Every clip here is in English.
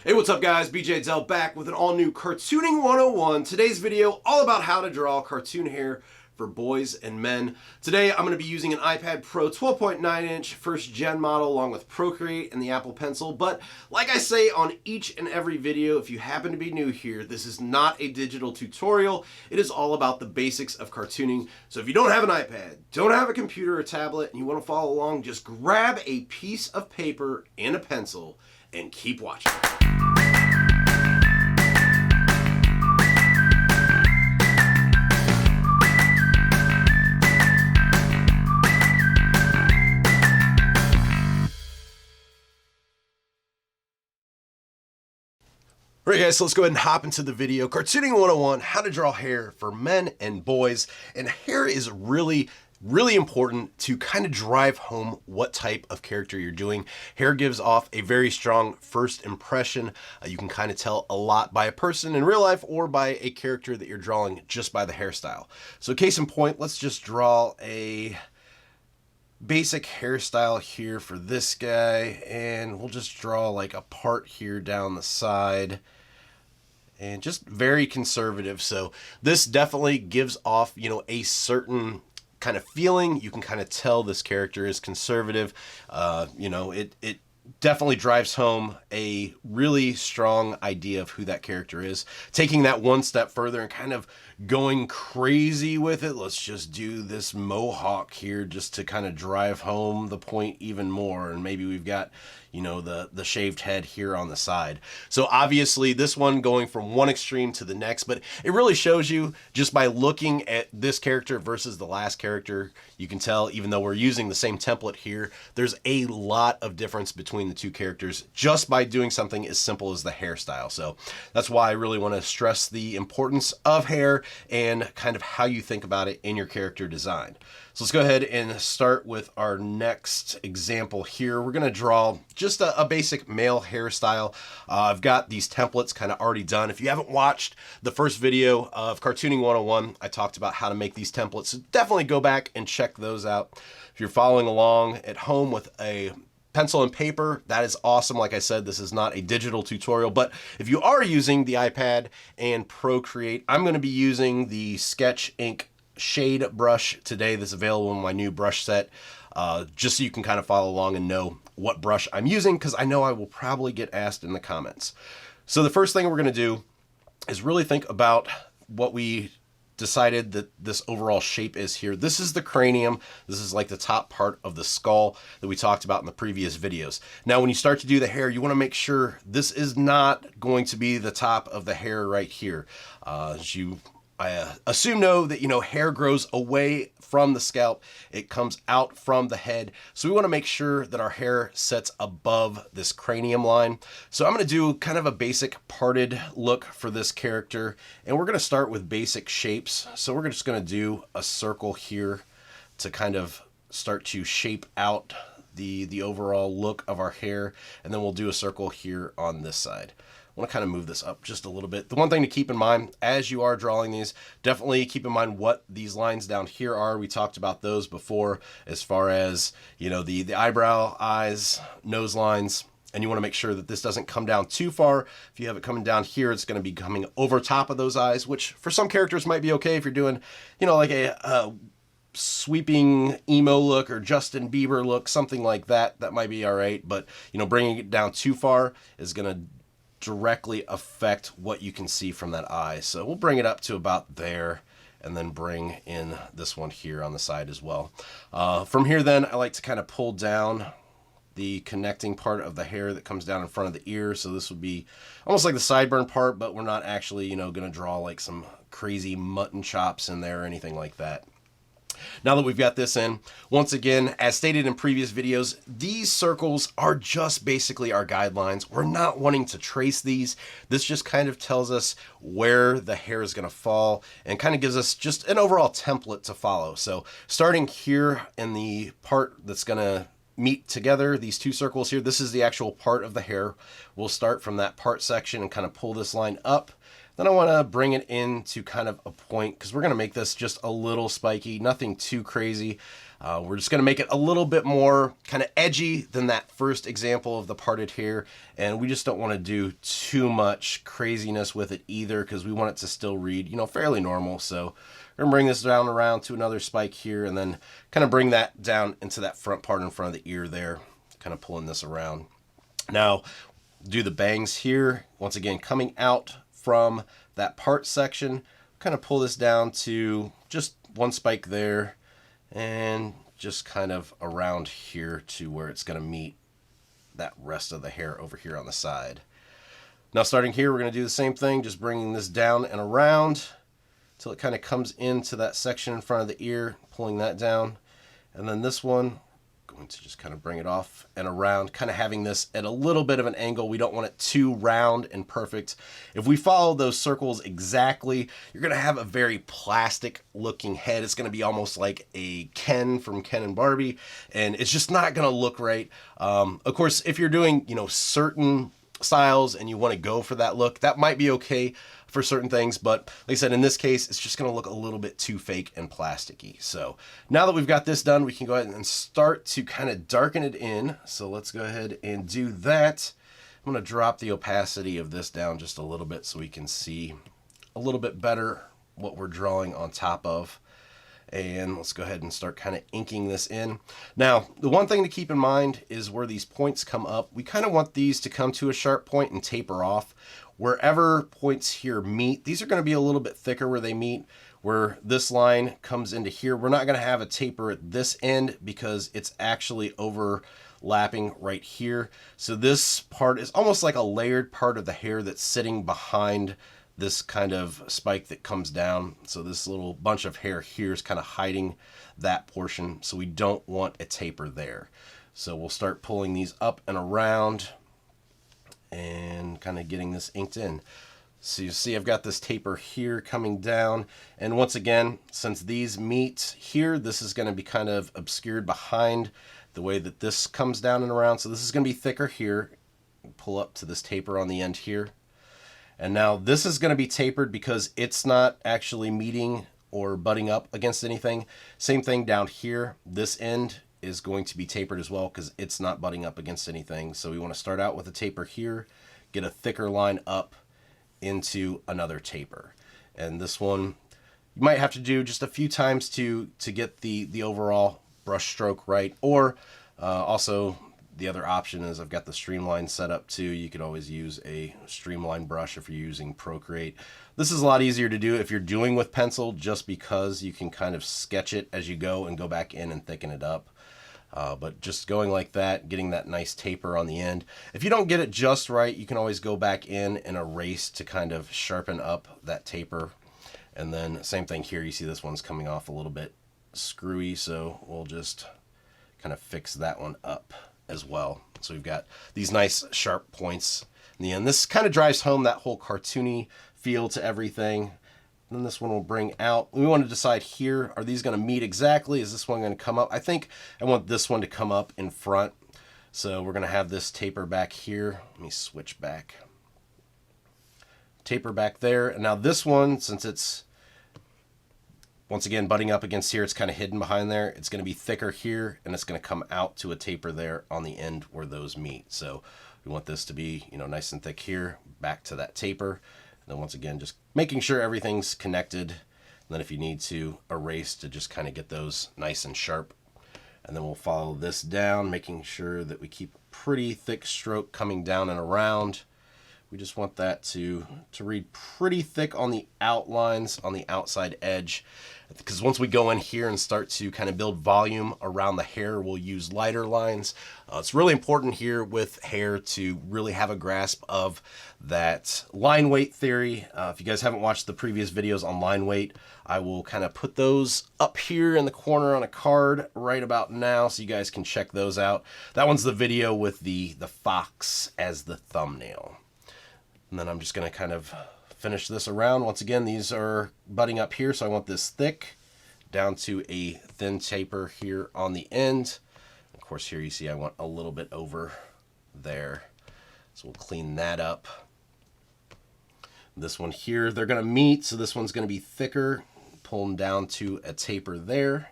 Hey, what's up guys? BJ Dell back with an all-new Cartooning 101. Today's video all about how to draw cartoon hair for boys and men. Today I'm going to be using an iPad Pro 12.9-inch first gen model along with Procreate and the Apple Pencil. But like I say on each and every video, if you happen to be new here, this is not a digital tutorial. It is all about the basics of cartooning. So if you don't have an iPad, don't have a computer or tablet, and you want to follow along, just grab a piece of paper and a pencil and keep watching. Alright guys, so let's go ahead and hop into the video. Cartooning 101, how to draw hair for men and boys. And hair is really important to kind of drive home what type of character you're doing. Hair gives off a very strong first impression. You can kind of tell a lot by a person in real life or by a character that you're drawing just by the hairstyle. So case in point, let's just draw a basic hairstyle here for this guy, and we'll just draw like a part here down the side. And just very conservative. So this definitely gives off, a certain kind of feeling. You can kind of tell this character is conservative. It definitely drives home a really strong idea of who that character is. Taking that one step further and kind of going crazy with it, let's just do this mohawk here just to kind of drive home the point even more. And maybe we've got, the shaved head here on the side. So obviously this one going from one extreme to the next, but it really shows you just by looking at this character versus the last character, you can tell, even though we're using the same template here, there's a lot of difference between the two characters just by doing something as simple as the hairstyle. So that's why I really want to stress the importance of hair and kind of how you think about it in your character design. So let's go ahead and start with our next example here. We're going to draw just a basic male hairstyle. I've got these templates kind of already done. If you haven't watched the first video of Cartooning 101, I talked about how to make these templates. So definitely go back and check those out. If you're following along at home with a pencil and paper, that is awesome. Like I said, this is not a digital tutorial, but if you are using the iPad and Procreate, I'm going to be using the Sketch Ink shade brush today that's available in my new brush set, just so you can kind of follow along and know what brush I'm using, because I know I will probably get asked in the comments. So the first thing we're going to do is really think about what we decided that this overall shape is here. This is the cranium. This is like the top part of the skull that we talked about in the previous videos. Now, when you start to do the hair, you want to make sure this is not going to be the top of the hair right here. I assume that, hair grows away from the scalp. It comes out from the head. So we want to make sure that our hair sets above this cranium line. So I'm going to do kind of a basic parted look for this character. And we're going to start with basic shapes. So we're just going to do a circle here to kind of start to shape out the overall look of our hair. And then we'll do a circle here on this side. I want to kind of move this up just a little bit. The one thing to keep in mind as you are drawing these, definitely keep in mind what these lines down here are. We talked about those before as far as, the eyebrow, eyes, nose lines. And you want to make sure that this doesn't come down too far. If you have it coming down here, it's going to be coming over top of those eyes, which for some characters might be okay if you're doing, like a sweeping emo look or Justin Bieber look, something like that. That might be all right. But, bringing it down too far is going to directly affect what you can see from that eye. So we'll bring it up to about there and then bring in this one here on the side as well. From here then, I like to kind of pull down the connecting part of the hair that comes down in front of the ear. So this would be almost like the sideburn part, but we're not actually, going to draw like some crazy mutton chops in there or anything like that. Now that we've got this in, once again, as stated in previous videos, these circles are just basically our guidelines. We're not wanting to trace these. This just kind of tells us where the hair is going to fall and kind of gives us just an overall template to follow. So starting here in the part that's going to meet together, these two circles here, this is the actual part of the hair. We'll start from that part section and kind of pull this line up. Then I want to bring it into kind of a point, because we're going to make this just a little spiky, nothing too crazy. We're just going to make it a little bit more kind of edgy than that first example of the parted hair. And we just don't want to do too much craziness with it either, because we want it to still read, you know, fairly normal. So we're going to bring this down around to another spike here, and then kind of bring that down into that front part in front of the ear there, kind of pulling this around. Now, do the bangs here. Once again, coming out from that part section, kind of pull this down to just one spike there, and just kind of around here to where it's going to meet that rest of the hair over here on the side. Now starting here, we're going to do the same thing, just bringing this down and around till it kind of comes into that section in front of the ear, pulling that down. And then this one, going to just kind of bring it off and around, kind of having this at a little bit of an angle. We don't want it too round and perfect. If we follow those circles exactly, you're going to have a very plastic looking head. It's going to be almost like a Ken from Ken and Barbie, and it's just not going to look right. Of course, if you're doing, you know, certain styles and you want to go for that look, that might be okay for certain things, but like I said, in this case, it's just going to look a little bit too fake and plasticky. So now that we've got this done, we can go ahead and start to kind of darken it in. So let's go ahead and do that. I'm going to drop the opacity of this down just a little bit so we can see a little bit better what we're drawing on top of. And let's go ahead and start kind of inking this in. Now, the one thing to keep in mind is where these points come up. We kind of want these to come to a sharp point and taper off. Wherever points here meet, these are going to be a little bit thicker where they meet. Where this line comes into here, we're not going to have a taper at this end because it's actually overlapping right here. So this part is almost like a layered part of the hair that's sitting behind this kind of spike that comes down. So this little bunch of hair here is kind of hiding that portion. So we don't want a taper there. So we'll start pulling these up and around and kind of getting this inked in. So you see I've got this taper here coming down. And once again, since these meet here, this is going to be kind of obscured behind the way that this comes down and around. So this is going to be thicker here. Pull up to this taper on the end here. And now this is going to be tapered because it's not actually meeting or butting up against anything. Same thing down here. This end is going to be tapered as well because it's not butting up against anything. So we want to start out with a taper here, get a thicker line up into another taper. And this one you might have to do just a few times to get the overall brush stroke right. Or also the other option is I've got the streamline set up too. You could always use a streamline brush if you're using Procreate. This is a lot easier to do if you're doing with pencil, just because you can kind of sketch it as you go and go back in and thicken it up. But just going like that, getting that nice taper on the end. If you don't get it just right, you can always go back in and erase to kind of sharpen up that taper. And then same thing here. You see this one's coming off a little bit screwy, so we'll just kind of fix that one up as well. So we've got these nice sharp points in the end. This kind of drives home that whole cartoony feel to everything. And then this one will bring out. We want to decide here, are these going to meet exactly? Is this one going to come up? I think I want this one to come up in front. So we're going to have this taper back here. Let me switch back. Taper back there. And now this one, since it's once again butting up against here, it's kind of hidden behind there. It's going to be thicker here, and it's going to come out to a taper there on the end where those meet. So we want this to be, you know, nice and thick here, back to that taper. And then once again, just making sure everything's connected. And then if you need to, erase to just kind of get those nice and sharp. And then we'll follow this down, making sure that we keep a pretty thick stroke coming down and around. We just want that to read pretty thick on the outlines, on the outside edge. Because once we go in here and start to kind of build volume around the hair, we'll use lighter lines. It's really important here with hair to really have a grasp of that line weight theory. If you guys haven't watched the previous videos on line weight, I will kind of put those up here in the corner on a card right about now so you guys can check those out. That one's the video with the fox as the thumbnail. And then I'm just going to kind of finish this around. Once again, these are butting up here, so I want this thick down to a thin taper here on the end. Of course, here you see I want a little bit over there. So we'll clean that up. This one here, they're going to meet, so this one's going to be thicker, pulling down to a taper there.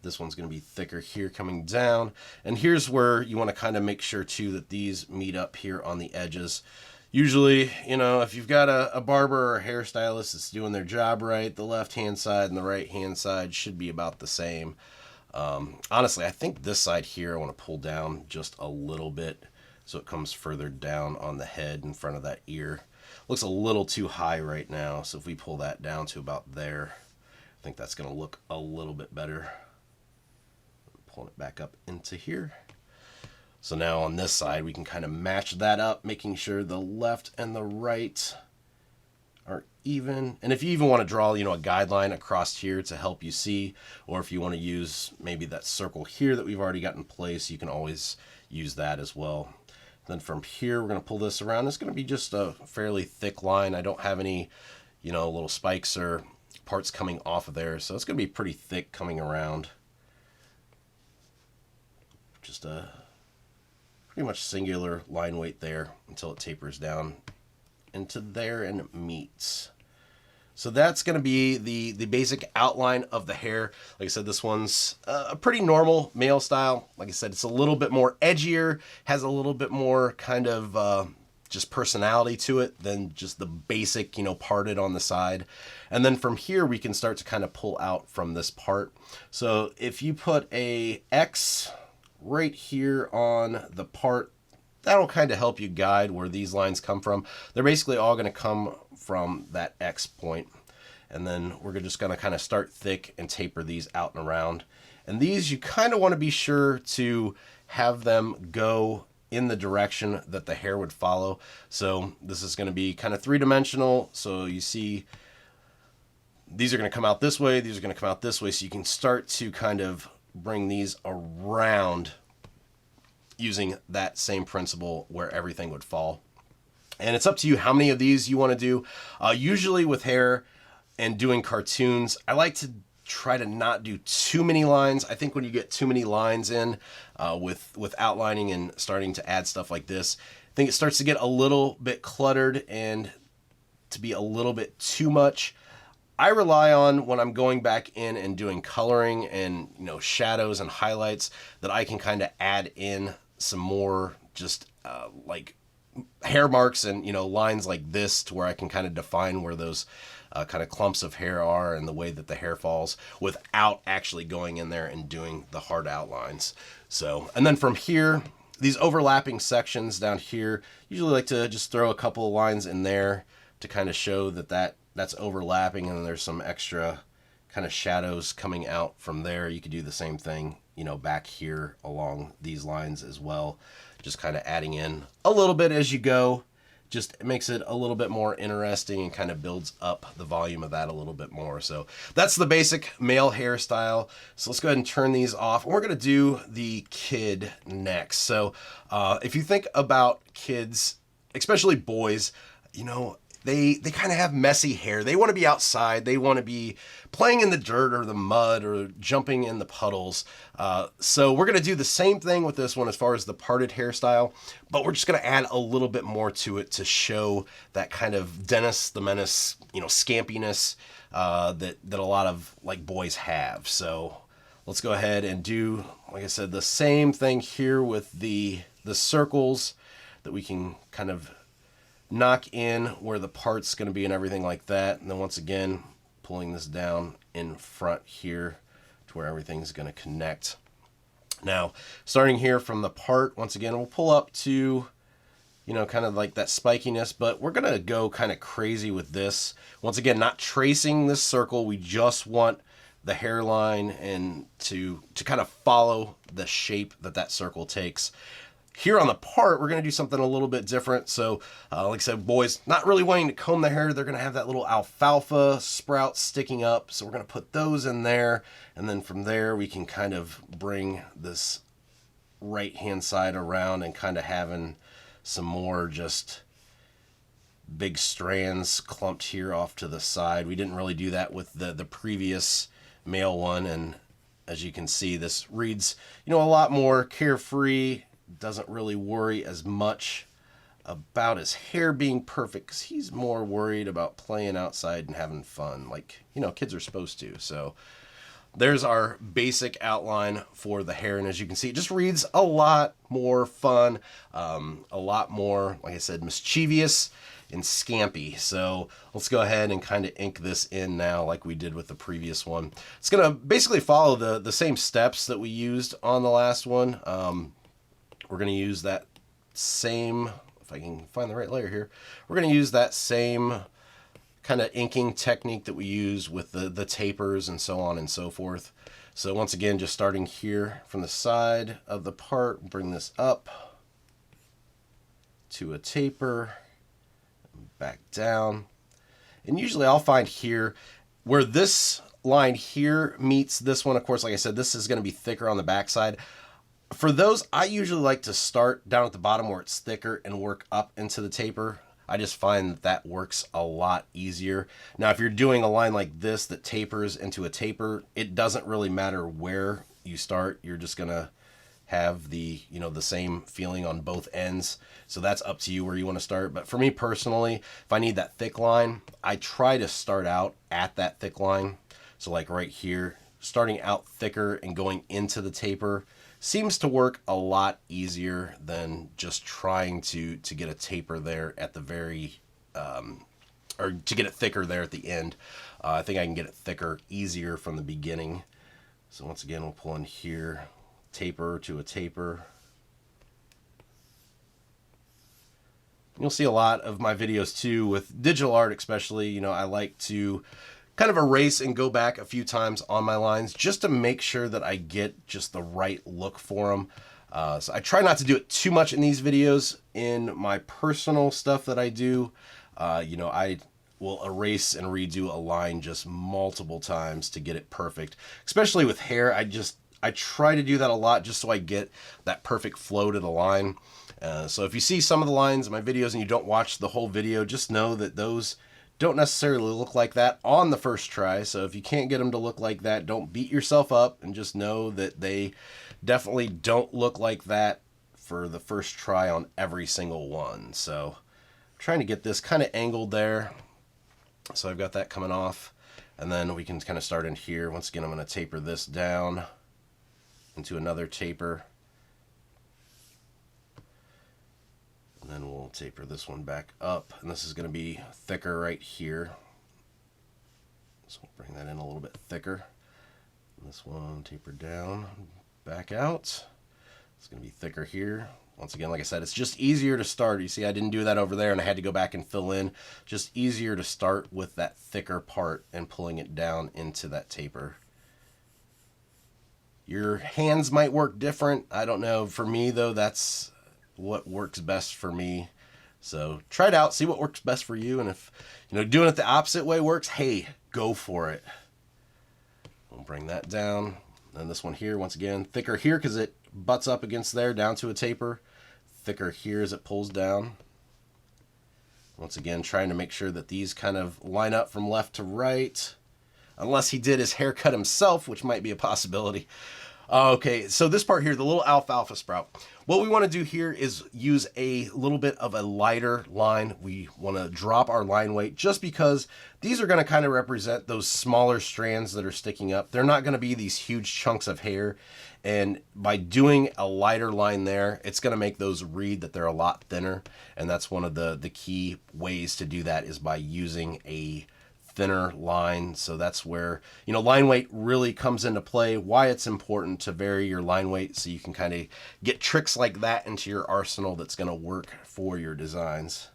This one's going to be thicker here coming down. And here's where you want to kind of make sure too that these meet up here on the edges. Usually, you know, if you've got a barber or a hairstylist that's doing their job right, the left-hand side and the right-hand side should be about the same. Honestly, I think this side here I want to pull down just a little bit so it comes further down on the head in front of that ear. Looks a little too high right now, so if we pull that down to about there, I think that's going to look a little bit better. Pulling it back up into here. So now on this side, we can kind of match that up, making sure the left and the right are even. And if you even want to draw, you know, a guideline across here to help you see, or if you want to use maybe that circle here that we've already got in place, you can always use that as well. Then from here, we're going to pull this around. It's going to be just a fairly thick line. I don't have any, you know, little spikes or parts coming off of there, so it's going to be pretty thick coming around. Just a pretty much singular line weight there until it tapers down into there and meets. So that's going to be the basic outline of the hair. Like I said, this one's a pretty normal male style. Like I said, it's a little bit more edgier, has a little bit more kind of just personality to it than just the basic, you know, parted on the side. And then from here, we can start to kind of pull out from this part. So if you put a X right here on the part, that'll kind of help you guide where these lines come from. They're basically all going to come from that X point. And then we're just going to kind of start thick and taper these out and around. And these, you kind of want to be sure to have them go in the direction that the hair would follow. So this is going to be kind of three-dimensional. So you see these are going to come out this way, these are going to come out this way. So you can start to kind of bring these around using that same principle where everything would fall. And it's up to you how many of these you want to do. Usually with hair and doing cartoons, I like to try to not do too many lines. I think when you get too many lines in with outlining and starting to add stuff like this, I think it starts to get a little bit cluttered and to be a little bit too much. I rely on, when I'm going back in and doing coloring and, you know, shadows and highlights, that I can kind of add in some more just like hair marks and, you know, lines like this to where I can kind of define where those kind of clumps of hair are and the way that the hair falls without actually going in there and doing the hard outlines. So, and then from here, these overlapping sections down here, usually like to just throw a couple of lines in there to kind of show that that's overlapping, and then there's some extra kind of shadows coming out from there. You could do the same thing, you know, back here along these lines as well. Just kind of adding in a little bit as you go. Just makes it a little bit more interesting and kind of builds up the volume of that a little bit more. So that's the basic male hairstyle. So let's go ahead and turn these off. We're going to do the kid next. So if you think about kids, especially boys, you know, they kind of have messy hair. They want to be outside. They want to be playing in the dirt or the mud or jumping in the puddles. So we're going to do the same thing with this one as far as the parted hairstyle, but we're just going to add a little bit more to it to show that kind of Dennis the Menace, you know, scampiness that a lot of like boys have. So let's go ahead and do, like I said, the same thing here with the circles that we can kind of knock in where the part's going to be and everything like that. And then once again, pulling this down in front here to where everything's going to connect. Now, starting here from the part, once again, we'll pull up to, you know, kind of like that spikiness, but we're going to go kind of crazy with this. Once again, not tracing this circle. We just want the hairline and to kind of follow the shape that circle takes. Here on the part, we're going to do something a little bit different. So, like I said, boys not really wanting to comb their hair. They're going to have that little alfalfa sprout sticking up. So we're going to put those in there. And then from there, we can kind of bring this right-hand side around and kind of having some more just big strands clumped here off to the side. We didn't really do that with the previous male one. And as you can see, this reads, you know, a lot more carefree. Doesn't really worry as much about his hair being perfect, because he's more worried about playing outside and having fun, like, you know, kids are supposed to. So there's our basic outline for the hair, and as you can see, it just reads a lot more fun, a lot more, like I said, mischievous and scampy. So let's go ahead and kind of ink this in now like we did with the previous one. It's going to basically follow the same steps that we used on the last one. We're going to use that same, if I can find the right layer here, we're going to use that same kind of inking technique that we use with the tapers and so on and so forth. So once again, just starting here from the side of the part, bring this up to a taper, back down. And usually I'll find here where this line here meets this one, of course, like I said, this is going to be thicker on the back side. For those, I usually like to start down at the bottom where it's thicker and work up into the taper. I just find that works a lot easier. Now, if you're doing a line like this that tapers into a taper, it doesn't really matter where you start. You're just gonna have the, you know, the same feeling on both ends. So that's up to you where you want to start. But for me personally, if I need that thick line, I try to start out at that thick line. So like right here, starting out thicker and going into the taper seems to work a lot easier than just trying to get a taper there at the very, or to get it thicker there at the end. I think I can get it thicker easier from the beginning. So once again, we'll pull in here, taper to a taper. You'll see a lot of my videos too with digital art, especially, you know, I like to kind of erase and go back a few times on my lines just to make sure that I get just the right look for them. So I try not to do it too much in these videos. In my personal stuff that I do, you know, I will erase and redo a line just multiple times to get it perfect. Especially with hair, I try to do that a lot just so I get that perfect flow to the line. So if you see some of the lines in my videos and you don't watch the whole video, just know that those don't necessarily look like that on the first try. So if you can't get them to look like that, don't beat yourself up, and just know that they definitely don't look like that for the first try on every single one. So I'm trying to get this kind of angled there. So I've got that coming off, and then we can kind of start in here. Once again, I'm going to taper this down into another taper. And then we'll taper this one back up, and this is going to be thicker right here. So we'll bring that in a little bit thicker. And this one taper down, back out. It's going to be thicker here. Once again, like I said, it's just easier to start. You see, I didn't do that over there, and I had to go back and fill in. Just easier to start with that thicker part and pulling it down into that taper. Your hands might work different. I don't know. For me, though, that's what works best for me. So try it out, see what works best for you, and if, you know, doing it the opposite way works, hey, go for it. We'll bring that down. And this one here, once again, thicker here because it butts up against there, down to a taper. Thicker here as it pulls down. Once again, trying to make sure that these kind of line up from left to right, unless he did his haircut himself, which might be a possibility. Okay, so this part here, the little alfalfa sprout. What we want to do here is use a little bit of a lighter line. We want to drop our line weight just because these are going to kind of represent those smaller strands that are sticking up. They're not going to be these huge chunks of hair. And by doing a lighter line there, it's going to make those read that they're a lot thinner. And that's one of the key ways to do that, is by using a thinner line. So that's where, you know, line weight really comes into play, why it's important to vary your line weight so you can kind of get tricks like that into your arsenal that's going to work for your designs.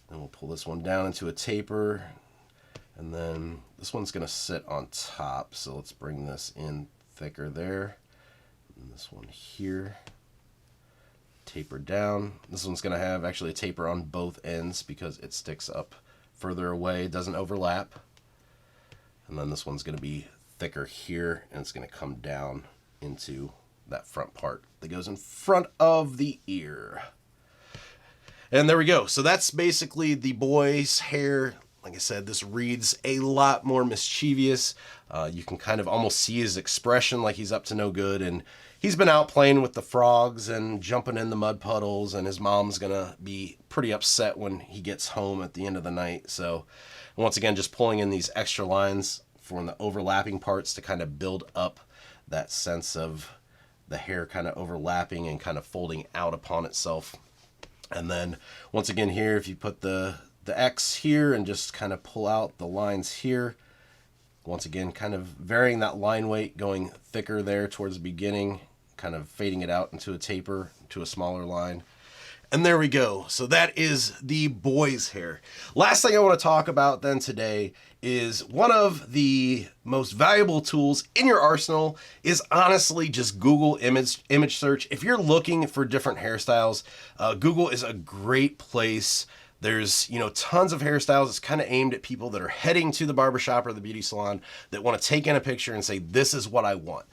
Then we'll pull this one down into a taper, and then this one's going to sit on top. So let's bring this in thicker there. And this one here, taper down. This one's going to have actually a taper on both ends because it sticks up further away, doesn't overlap. And then this one's going to be thicker here, and it's going to come down into that front part that goes in front of the ear. And there we go. So that's basically the boy's hair. Like I said, this reads a lot more mischievous. You can kind of almost see his expression like he's up to no good, and he's been out playing with the frogs and jumping in the mud puddles, and his mom's gonna be pretty upset when he gets home at the end of the night. So once again, just pulling in these extra lines from the overlapping parts to kind of build up that sense of the hair kind of overlapping and kind of folding out upon itself. And then once again here, if you put the X here and just kind of pull out the lines here, once again kind of varying that line weight, going thicker there towards the beginning, kind of fading it out into a taper, to a smaller line. And there we go. So that is the boy's hair. Last thing I want to talk about then today is one of the most valuable tools in your arsenal is honestly just Google image search. If you're looking for different hairstyles, Google is a great place. There's, tons of hairstyles. It's kind of aimed at people that are heading to the barbershop or the beauty salon that want to take in a picture and say, this is what I want.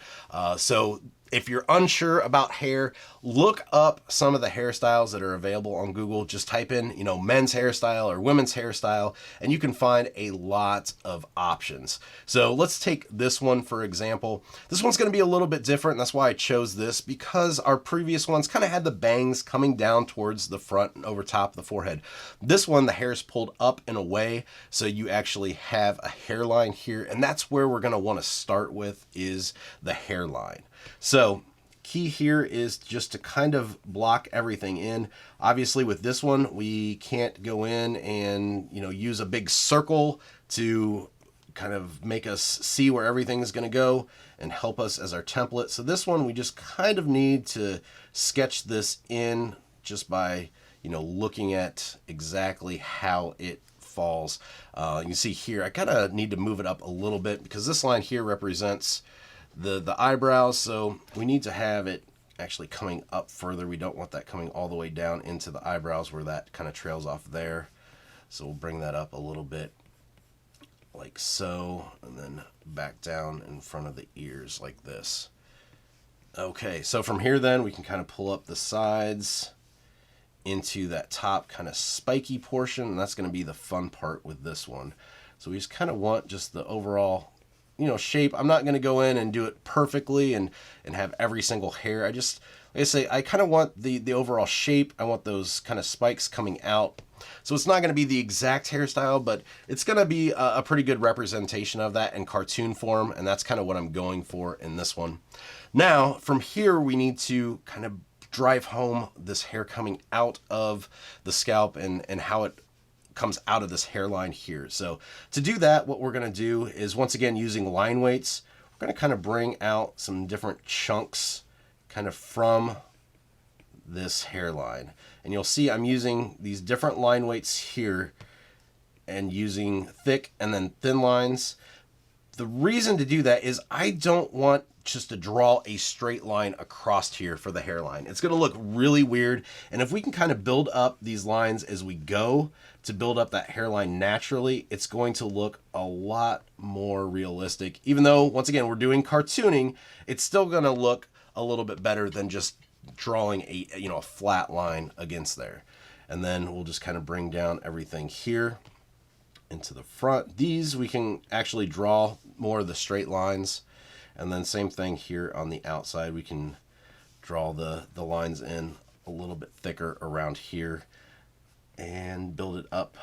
So if you're unsure about hair, look up some of the hairstyles that are available on Google. Just type in, men's hairstyle or women's hairstyle, and you can find a lot of options. So let's take this one, for example. This one's going to be a little bit different. And that's why I chose this, because our previous ones kind of had the bangs coming down towards the front and over top of the forehead. This one, the hair is pulled up and away, so you actually have a hairline here, and that's where we're going to want to start with, is the hairline. So key here is just to kind of block everything in. Obviously with this one, we can't go in and, use a big circle to kind of make us see where everything is going to go and help us as our template. So this one, we just kind of need to sketch this in just by, looking at exactly how it falls. You can see here, I kind of need to move it up a little bit because this line here represents the eyebrows, so we need to have it actually coming up further. We don't want that coming all the way down into the eyebrows where that kind of trails off there. So we'll bring that up a little bit like so, and then back down in front of the ears like this. Okay, so from here then we can kind of pull up the sides into that top kind of spiky portion, and that's going to be the fun part with this one. So we just kind of want just the overall shape. I'm not going to go in and do it perfectly and have every single hair. I just, like I say, I kind of want the overall shape. I want those kind of spikes coming out. So it's not going to be the exact hairstyle, but it's going to be a pretty good representation of that in cartoon form. And that's kind of what I'm going for in this one. Now, from here, we need to kind of drive home this hair coming out of the scalp and how it comes out of this hairline here. So to do that, what we're going to do is, once again, using line weights, we're going to kind of bring out some different chunks kind of from this hairline. And you'll see I'm using these different line weights here and using thick and then thin lines. The reason to do that is I don't want just to draw a straight line across here for the hairline. It's going to look really weird. And if we can kind of build up these lines as we go to build up that hairline naturally, it's going to look a lot more realistic. Even though, once again, we're doing cartooning, it's still going to look a little bit better than just drawing a flat line against there. And then we'll just kind of bring down everything here into the front. These we can actually draw more of the straight lines. And then same thing here on the outside. We can draw the lines in a little bit thicker around here and build it up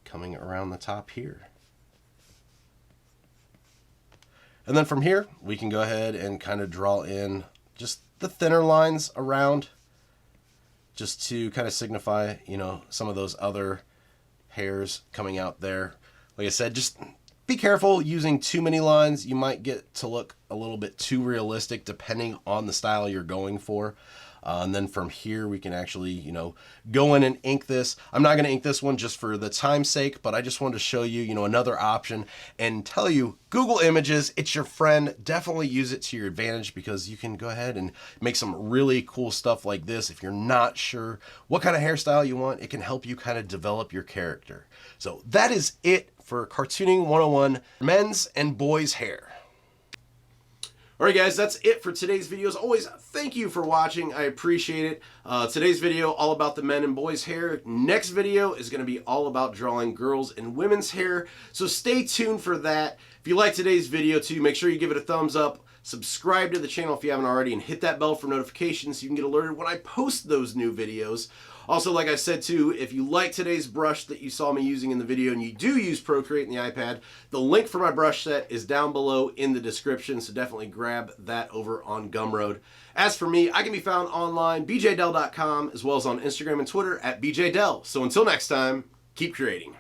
coming around the top here. And then from here, we can go ahead and kind of draw in just the thinner lines around, just to kind of signify, some of those other hairs coming out there. Like I said, just be careful using too many lines. You might get to look a little bit too realistic depending on the style you're going for. And then from here, we can actually, go in and ink this. I'm not going to ink this one just for the time's sake, but I just wanted to show you, another option and tell you, Google Images, it's your friend. Definitely use it to your advantage because you can go ahead and make some really cool stuff like this. If you're not sure what kind of hairstyle you want, it can help you kind of develop your character. So that is it for Cartooning 101, men's and boys' hair. Alright guys, that's it for today's video. As always, thank you for watching. I appreciate it. Today's video, all about the men and boys' hair. Next video is going to be all about drawing girls and women's hair. So stay tuned for that. If you like today's video too, make sure you give it a thumbs up. Subscribe to the channel if you haven't already, and hit that bell for notifications so you can get alerted when I post those new videos. Also, like I said too, if you like today's brush that you saw me using in the video and you do use Procreate in the iPad, the link for my brush set is down below in the description, so definitely grab that over on Gumroad. As for me, I can be found online, bjdell.com, as well as on Instagram and Twitter at bjdell. So until next time, keep creating.